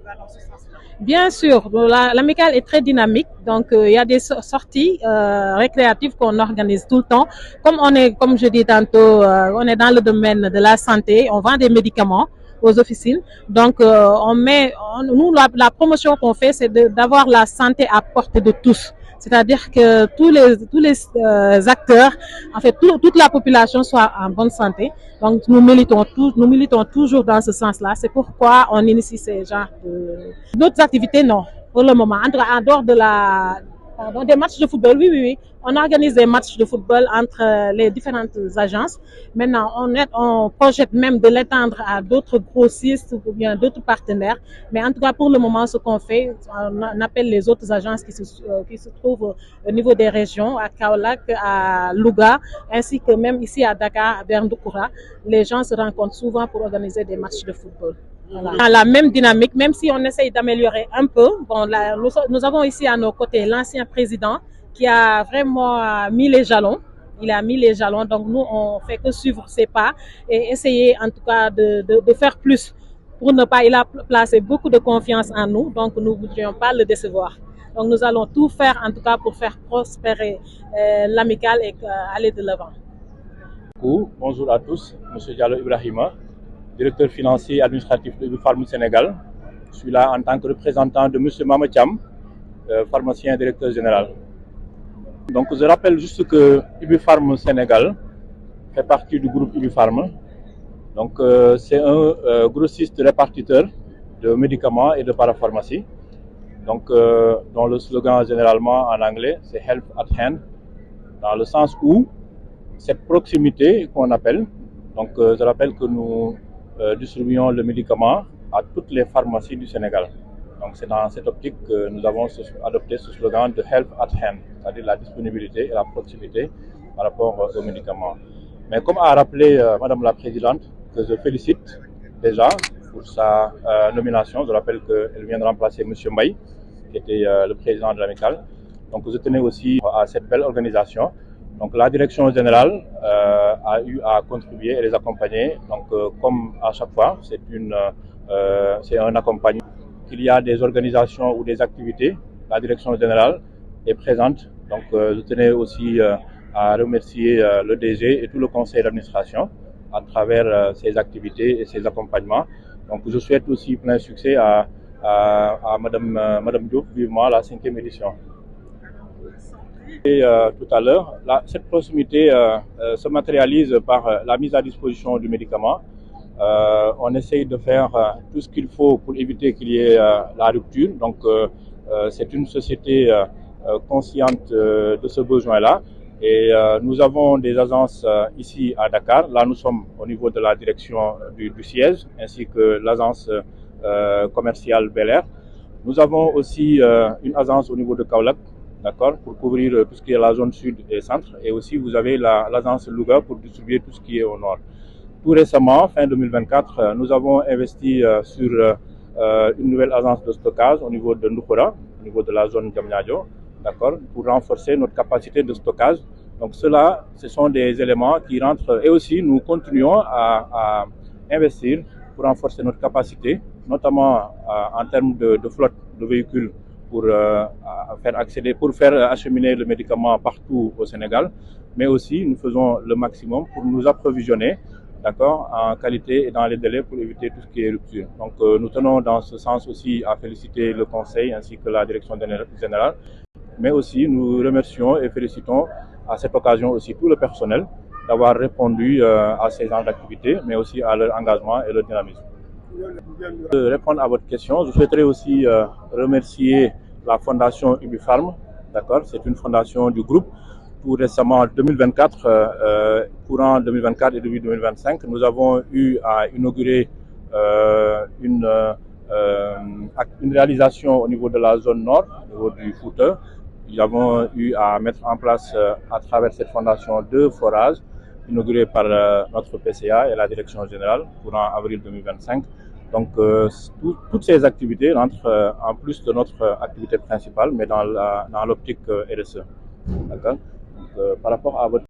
va dans ce sens-là? Bien sûr, l'amicale est très dynamique, donc il y a des sorties récréatives qu'on organise tout le temps. Comme je dis tantôt, on est dans le domaine de la santé, on vend des médicaments aux officines. Donc, nous, la promotion qu'on fait, c'est d'avoir la santé à portée de tous. C'est-à-dire que tous les acteurs, en fait, toute la population soit en bonne santé. Donc, nous militons toujours dans ce sens-là. C'est pourquoi on initie ces genres de... D'autres activités, non, pour le moment. En dehors de des matchs de football, oui, oui, oui. On organise des matchs de football entre les différentes agences. Maintenant, on projette même de l'étendre à d'autres grossistes ou bien d'autres partenaires. Mais en tout cas, pour le moment, ce qu'on fait, on appelle les autres agences qui se trouvent au niveau des régions, à Kaolack, à Louga, ainsi que même ici à Dakar, à Berndoukura. Les gens se rencontrent souvent pour organiser des matchs de football. Voilà. La même dynamique, même si on essaye d'améliorer un peu. Bon, là, nous avons ici à nos côtés l'ancien président qui a vraiment mis les jalons. Il a mis les jalons, donc nous, on fait que suivre ses pas et essayer en tout cas de faire plus pour ne pas. Il a placé beaucoup de confiance en nous, donc nous ne voudrions pas le décevoir. Donc nous allons tout faire en tout cas pour faire prospérer l'amicale et aller de l'avant. Bonjour à tous, M. Diallo Ibrahima, directeur financier et administratif de Pharma Sénégal. Je suis là en tant que représentant de M. Mamacham, pharmacien directeur général. Donc je rappelle juste que Ibifarm Sénégal fait partie du groupe Ibifarm. Donc c'est un grossiste répartiteur de médicaments et de parapharmacie. Donc dont le slogan généralement en anglais c'est Help at Hand, dans le sens où cette proximité qu'on appelle, donc je rappelle que nous distribuons le médicament à toutes les pharmacies du Sénégal. Donc c'est dans cette optique que nous avons adopté ce slogan de Help at Hand, c'est-à-dire la disponibilité et la proximité par rapport aux médicaments. Mais comme a rappelé Madame la Présidente, que je félicite déjà pour sa nomination, je rappelle qu'elle vient de remplacer M. Mbaye, qui était le président de l'amicale. Donc je tenais aussi à cette belle organisation. Donc la direction générale a eu à contribuer et les accompagner. Donc comme à chaque fois, c'est un accompagnement. Il y a des organisations ou des activités, la direction générale est présente. Donc je tenais aussi à remercier le DG et tout le conseil d'administration à travers ces activités et ces accompagnements. Donc je souhaite aussi plein succès à Madame Diop, vivement la 5e édition. Et tout à l'heure, cette proximité se matérialise par la mise à disposition du médicament. On essaye de faire tout ce qu'il faut pour éviter qu'il y ait la rupture. Donc c'est une société consciente de ce besoin-là. Et nous avons des agences ici à Dakar. Là, nous sommes au niveau de la direction du siège, ainsi que l'agence commerciale Bel Air. Nous avons aussi une agence au niveau de Kaolack, d'accord, pour couvrir tout ce qui est la zone sud et centre. Et aussi, vous avez l'agence Louga pour distribuer tout ce qui est au nord. Tout récemment, fin 2024, nous avons investi sur une nouvelle agence de stockage au niveau de Ndoukora, au niveau de la zone Diamniadio, d'accord, pour renforcer notre capacité de stockage. Donc cela, ce sont des éléments qui rentrent. Et aussi, nous continuons à investir pour renforcer notre capacité, notamment en termes de flotte de véhicules pour faire acheminer le médicament partout au Sénégal. Mais aussi, nous faisons le maximum pour nous approvisionner, d'accord, en qualité et dans les délais pour éviter tout ce qui est rupture. Donc nous tenons dans ce sens aussi à féliciter le Conseil ainsi que la Direction générale, mais aussi nous remercions et félicitons à cette occasion aussi tout le personnel d'avoir répondu à ces genres d'activités, mais aussi à leur engagement et leur dynamisme. Pour répondre à votre question, je souhaiterais aussi remercier la fondation Ibifarm, d'accord, c'est une fondation du groupe. Tout récemment, 2024, courant 2024 et début 2025, nous avons eu à inaugurer une réalisation au niveau de la zone nord, au niveau du Fouta. Nous avons eu à mettre en place à travers cette fondation 2 forages inaugurés par notre PCA et la direction générale courant avril 2025. Donc toutes ces activités rentrent en plus de notre activité principale, mais dans l'optique RSE. D'accord. Par rapport à votre